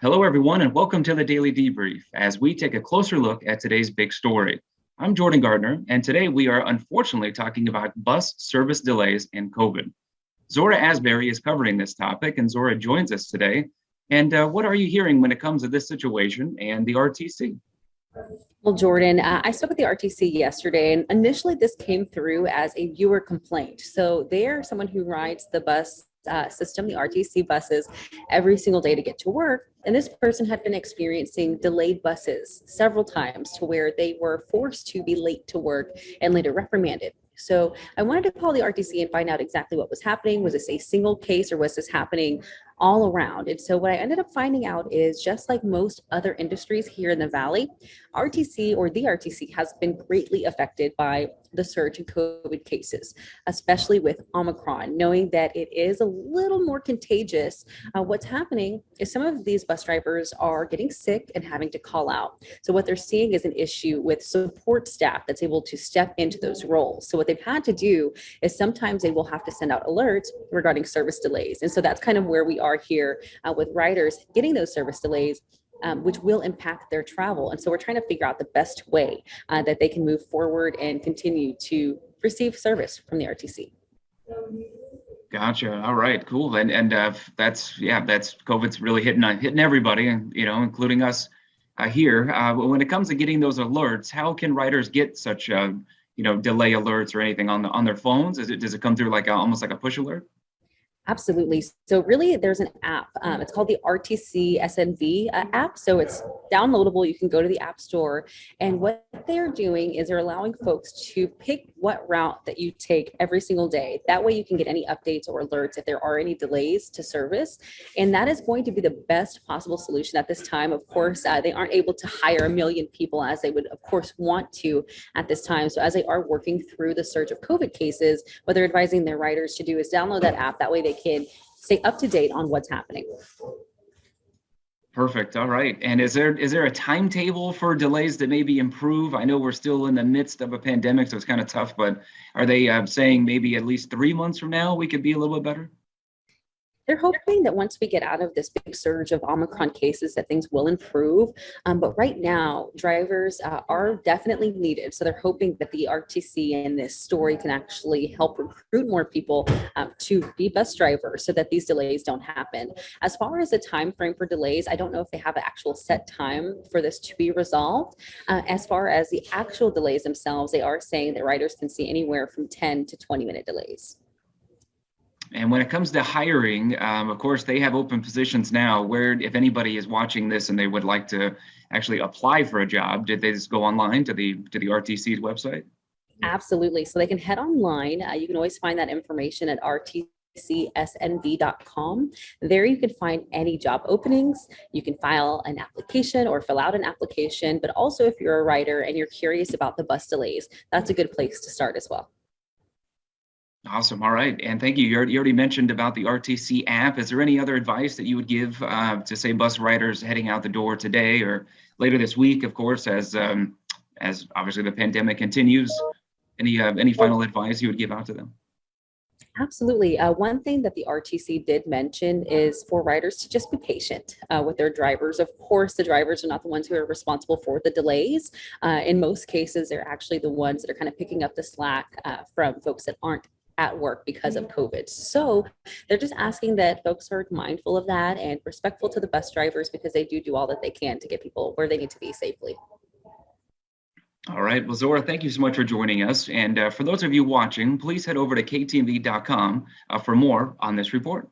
Hello, everyone, and welcome to the Daily Debrief as we take a closer look at today's big story. I'm Jordan Gardner, and today we are unfortunately talking about bus service delays and COVID. Zora Asbury is covering this topic, and Zora joins us today. And what are you hearing when it comes to this situation and the RTC? Well, Jordan, I spoke with the RTC yesterday, and initially this came through as a viewer complaint. So they're someone who rides the bus system, the RTC buses, every single day to get to work. And this person had been experiencing delayed buses several times to where they were forced to be late to work and later reprimanded. So I wanted to call the RTC and find out exactly what was happening. Was this a single case or was this happening all around? And so what I ended up finding out is just like most other industries here in the Valley, RTC or the RTC has been greatly affected by the surge in COVID cases, especially with Omicron, knowing that it is a little more contagious. What's happening is some of these bus drivers are getting sick and having to call out. So what they're seeing is an issue with support staff that's able to step into those roles. So what they've had to do is sometimes they will have to send out alerts regarding service delays. And so that's kind of where we are here with riders getting those service delays, which will impact their travel. And so we're trying to figure out the best way that they can move forward and continue to receive service from the RTC. Gotcha. All right, cool. And that's COVID's really hitting everybody, and including us here. But when it comes to getting those alerts, how can riders get such delay alerts or anything on their phones? Does it come through like almost like a push alert? Absolutely. So really, there's an app. It's called the RTC SNV app. So it's downloadable. You can go to the App Store. And what they're doing is they're allowing folks to pick what route that you take every single day. That way you can get any updates or alerts if there are any delays to service. And that is going to be the best possible solution at this time. Of course, they aren't able to hire a million people as they would, of course, want to at this time. So as they are working through the surge of COVID cases, what they're advising their riders to do is download that app. That way they can stay up to date on what's happening. Perfect. All right. And is there a timetable for delays that maybe improve? I know we're still in the midst of a pandemic, so it's kind of tough, but are they saying maybe at least 3 months from now we could be a little bit better? They're hoping that once we get out of this big surge of Omicron cases, that things will improve. But right now, drivers are definitely needed. So they're hoping that the RTC and this story can actually help recruit more people to be bus drivers so that these delays don't happen. As far as the time frame for delays, I don't know if they have an actual set time for this to be resolved. As far as the actual delays themselves, they are saying that riders can see anywhere from 10 to 20-minute delays. And when it comes to hiring, of course, they have open positions now where if anybody is watching this and they would like to actually apply for a job, did they just go online to the RTC's website? Absolutely. So they can head online. You can always find that information at rtcsnv.com. There you can find any job openings. You can file an application or fill out an application. But also if you're a writer and you're curious about the bus delays, that's a good place to start as well. Awesome. All right. And thank you. You already mentioned about the RTC app. Is there any other advice that you would give to say bus riders heading out the door today or later this week, of course, as obviously the pandemic continues? Any final advice you would give out to them? Absolutely. One thing that the RTC did mention is for riders to just be patient with their drivers. Of course, the drivers are not the ones who are responsible for the delays. In most cases, they're actually the ones that are kind of picking up the slack from folks that aren't at work because of COVID. So they're just asking that folks are mindful of that and respectful to the bus drivers because they do all that they can to get people where they need to be safely. All right. Well, Zora, thank you so much for joining us. And for those of you watching, please head over to ktmv.com for more on this report.